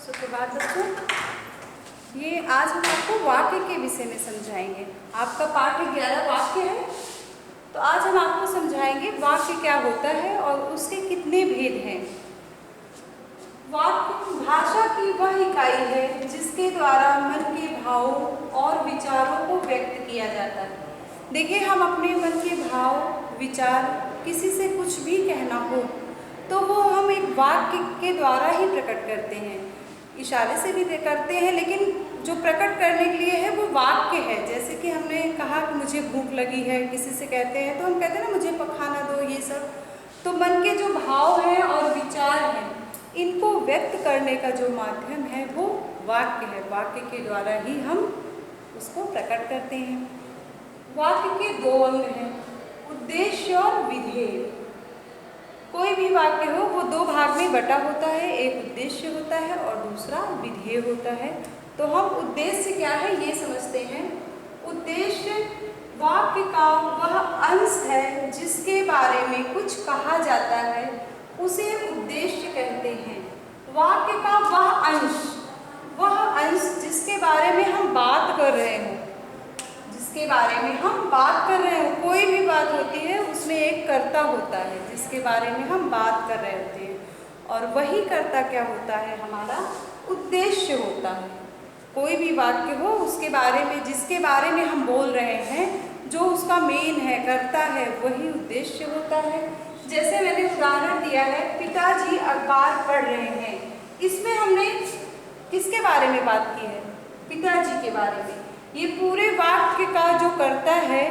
सुप्रभात बच्चों। ये आज हम आपको वाक्य के विषय में समझाएंगे। आपका पाठ 11 वाक्य है, तो आज हम आपको समझाएंगे वाक्य क्या होता है और उसके कितने भेद हैं। वाक्य भाषा की वह इकाई है जिसके द्वारा मन के भावों और विचारों को व्यक्त किया जाता है। देखिए, हम अपने मन के भाव विचार किसी से कुछ भी कहना हो तो वो हम एक वाक्य के द्वारा ही प्रकट करते हैं। इशारे से भी करते हैं, लेकिन जो प्रकट करने के लिए है वो वाक्य है। जैसे कि हमने कहा कि मुझे भूख लगी है, किसी से कहते हैं तो हम कहते हैं ना मुझे खाना दो, ये सब। तो मन के जो भाव हैं और विचार हैं, इनको व्यक्त करने का जो माध्यम है वो वाक्य है। वाक्य के द्वारा ही हम उसको प्रकट करते हैं। वाक्य के दो अंग हैं, उद्देश्य और विधेय। कोई भी वाक्य हो वो दो भाग में बटा होता है, एक उद्देश्य होता है और दूसरा विधेय होता है। तो हम उद्देश्य क्या है ये समझते हैं। उद्देश्य वाक्य का वह अंश है जिसके बारे में कुछ कहा जाता है, उसे उद्देश्य कहते हैं। वाक्य का वह अंश जिसके बारे में हम बात कर रहे हो, जिसके बारे में हम बात कर रहे हो, कोई भी बात होती है उसमें एक कर्ता होता है जिसके बारे में हम बात कर रहे होते हैं, और वही कर्ता क्या होता है, हमारा उद्देश्य होता है। कोई भी वाक्य हो उसके बारे में, जिसके बारे में हम बोल रहे हैं, जो उसका मेन है, कर्ता है, वही उद्देश्य होता है। जैसे मैंने उदाहरण दिया है, पिताजी अखबार पढ़ रहे हैं। इसमें हमने किसके बारे में बात की है, पिताजी के बारे में। ये पूरे वाक्य का जो कर्ता है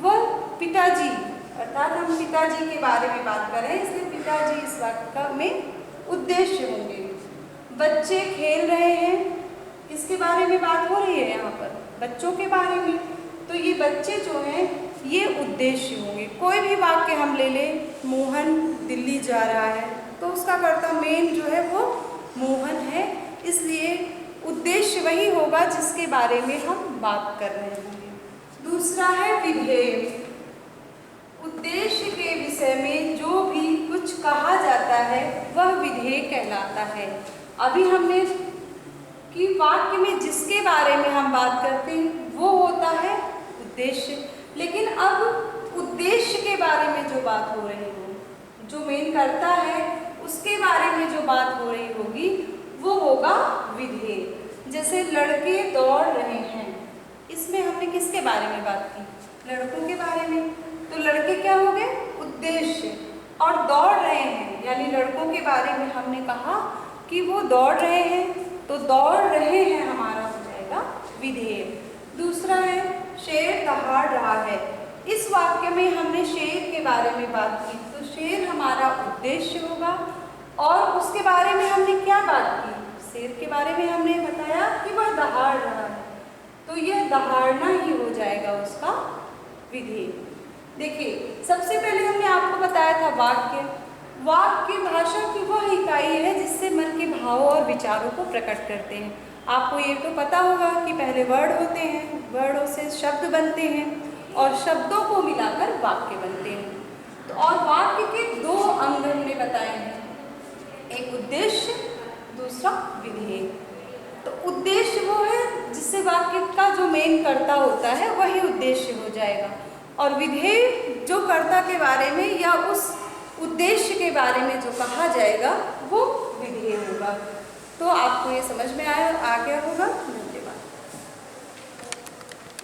वह पिताजी, अर्थात हम पिताजी के बारे में बात कर रहे हैं, इसलिए पिताजी इस वाक्य का में उद्देश्य होंगे। बच्चे खेल रहे हैं, किसके बारे में बात हो रही है यहाँ पर, बच्चों के बारे में। तो ये बच्चे जो हैं ये उद्देश्य होंगे। कोई भी वाक्य हम ले लें, मोहन दिल्ली जा रहा है, तो उसका कर्ता मेन जो है वो मोहन है, इसलिए उद्देश्य वही होगा जिसके बारे में हम बात कर रहे होंगे। दूसरा है विधेय। उद्देश्य के विषय में जो भी कुछ कहा जाता है वह विधेय कहलाता है। अभी हमने कि वाक्य में जिसके बारे में हम बात करते हैं वो होता है उद्देश्य, लेकिन अब उद्देश्य के बारे में जो बात हो रही हो, जो मेन करता है उसके बारे में जो बात हो रही होगी वो होगा विधेय। जैसे लड़के दौड़ रहे हैं, इसमें हमने किसके बारे में बात की, लड़कों के बारे में। तो लड़के क्या हो गए, उद्देश्य, और दौड़ रहे हैं यानी लड़कों के बारे में हमने कहा कि वो दौड़ रहे हैं, तो दौड़ रहे हैं हमारा हो जाएगा विधेय। दूसरा है शेर दहाड़ रहा है। इस वाक्य में हमने शेर के बारे में बात की, तो शेर हमारा उद्देश्य होगा। और उसके बारे में हमने क्या बात की, शेर के बारे में हमने बताया कि वह दहाड़ रहा है, तो यह दहाड़ना ही हो जाएगा उसका विधेय। देखिए, सबसे पहले हमने आपको बताया था वाक्य भाषा की वह इकाई है जिससे मन के भावों और विचारों को प्रकट करते हैं। आपको ये तो पता होगा कि पहले वर्ड होते हैं, वर्डों से शब्द बनते हैं और शब्दों को मिलाकर वाक्य बनते हैं। तो और वाक्य के दो अंग हमने बताए हैं, एक उद्देश्य, दूसरा विधेय। तो उद्देश्य वो है जिससे वाक्य का जो मेन कर्ता होता है वही उद्देश्य हो जाएगा, और विधेय जो कर्ता के बारे में या उस उद्देश्य के बारे में जो कहा जाएगा वो विधेय होगा। तो आपको ये समझ में आया, आगे